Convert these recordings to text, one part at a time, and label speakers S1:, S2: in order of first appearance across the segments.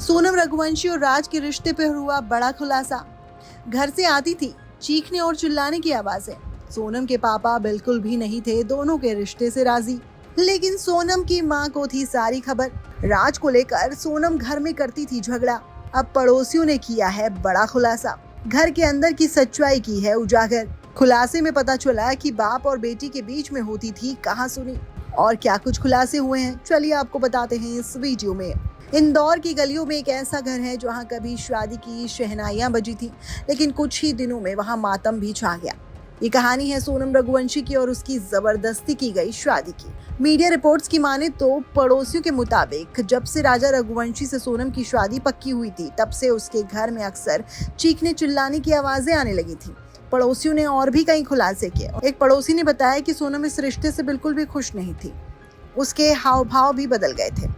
S1: सोनम रघुवंशी और राज के रिश्ते पर हुआ बड़ा खुलासा। घर से आती थी चीखने और चिल्लाने की आवाजें। सोनम के पापा बिल्कुल भी नहीं थे दोनों के रिश्ते से राजी, लेकिन सोनम की मां को थी सारी खबर। राज को लेकर सोनम घर में करती थी झगड़ा। अब पड़ोसियों ने किया है बड़ा खुलासा, घर के अंदर की सच्चाई की है उजागर। खुलासे में पता चला कि बाप और बेटी के बीच में होती थी कहासुनी, और क्या कुछ खुलासे हुए हैं चलिए आपको बताते हैं इस वीडियो में। इंदौर की गलियों में एक ऐसा घर है जहां कभी शादी की शहनाइयां बजी थी, लेकिन कुछ ही दिनों में वहां मातम भी छा गया। ये कहानी है सोनम रघुवंशी की और उसकी जबरदस्ती की गई शादी की। मीडिया रिपोर्ट्स की माने तो पड़ोसियों के मुताबिक जब से राजा रघुवंशी से सोनम की शादी पक्की हुई थी, तब से उसके घर में अक्सर चीखने चिल्लाने की आवाजें आने लगी थी। पड़ोसियों ने और भी कई खुलासे किए। एक पड़ोसी ने बताया कि सोनम इस रिश्ते से बिल्कुल भी खुश नहीं थी, उसके हाव भाव भी बदल गए थे।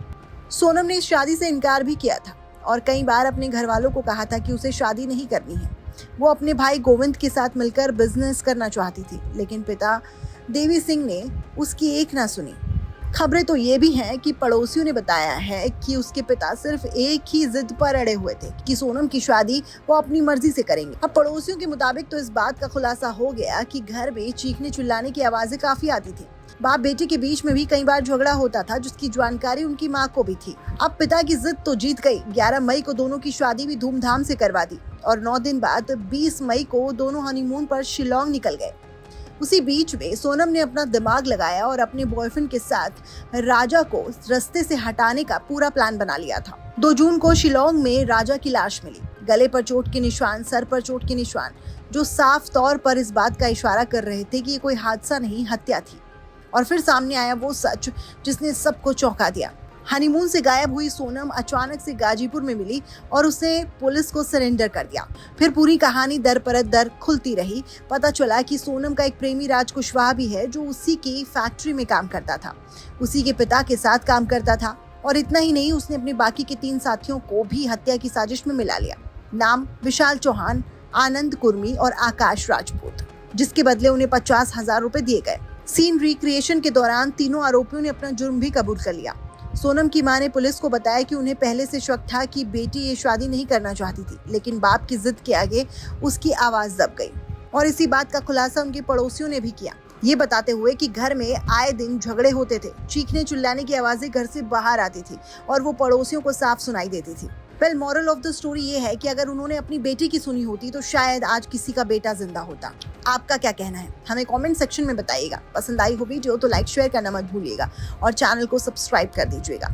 S1: सोनम ने इस शादी से इनकार भी किया था और कई बार अपने घर वालों को कहा था कि उसे शादी नहीं करनी है। वो अपने भाई गोविंद के साथ मिलकर बिजनेस करना चाहती थी, लेकिन पिता देवी सिंह ने उसकी एक ना सुनी। खबरें तो ये भी हैं कि पड़ोसियों ने बताया है कि उसके पिता सिर्फ एक ही जिद पर अड़े हुए थे कि सोनम की शादी वो अपनी मर्जी से करेंगे। अब पड़ोसियों के मुताबिक तो इस बात का खुलासा हो गया कि घर में चीखने चिल्लाने की आवाजें काफी आती थी। बाप बेटे के बीच में भी कई बार झगड़ा होता था, जिसकी जानकारी उनकी मां को भी थी। अब पिता की जिद तो जीत गई। 11 मई को दोनों की शादी भी धूमधाम से करवा दी और 9 दिन बाद 20 मई को दोनों हनीमून पर शिलोंग निकल गए। उसी बीच में सोनम ने अपना दिमाग लगाया और अपने बॉयफ्रेंड के साथ राजा को रास्ते से हटाने का पूरा प्लान बना लिया था। 2 जून को शिलोंग में राजा की लाश मिली, गले पर चोट के निशान, सर पर चोट के निशान, जो साफ तौर पर इस बात का इशारा कर रहे थे कि ये कोई हादसा नहीं, हत्या थी। और फिर सामने आया वो सच जिसने सबको चौंका दिया। हनीमून से गायब हुई सोनम अचानक से गाजीपुर में मिली और उसे पुलिस को सरेंडर कर दिया। फिर पूरी कहानी दर पर दर खुलती रही। पता चला कि सोनम का एक प्रेमी राज कुशवाहा भी है, जो उसी की फैक्ट्री में काम करता था, उसी के पिता के साथ काम करता था। और इतना ही नहीं, उसने अपने बाकी के 3 साथियों को भी हत्या की साजिश में मिला लिया। नाम विशाल चौहान, आनंद कुर्मी और आकाश राजपूत, जिसके बदले उन्हें 50,000 रुपए दिए गए। सीन रिक्रिएशन के दौरान तीनों आरोपियों ने अपना जुर्म भी कबूल कर लिया। सोनम की मां ने पुलिस को बताया कि उन्हें पहले से शक था कि बेटी ये शादी नहीं करना चाहती थी, लेकिन बाप की जिद के आगे उसकी आवाज दब गई। और इसी बात का खुलासा उनके पड़ोसियों ने भी किया, ये बताते हुए कि घर में आए दिन झगड़े होते थे, चीखने चिल्लाने की आवाजें घर से बाहर आती थी और वो पड़ोसियों को साफ सुनाई देती थी। Well, moral of the story ये है कि अगर उन्होंने अपनी बेटी की सुनी होती तो शायद आज किसी का बेटा जिंदा होता। आपका क्या कहना है हमें कमेंट सेक्शन में बताइएगा। पसंद आई हो वीडियो तो लाइक शेयर करना मत भूलिएगा और चैनल को सब्सक्राइब कर दीजिएगा।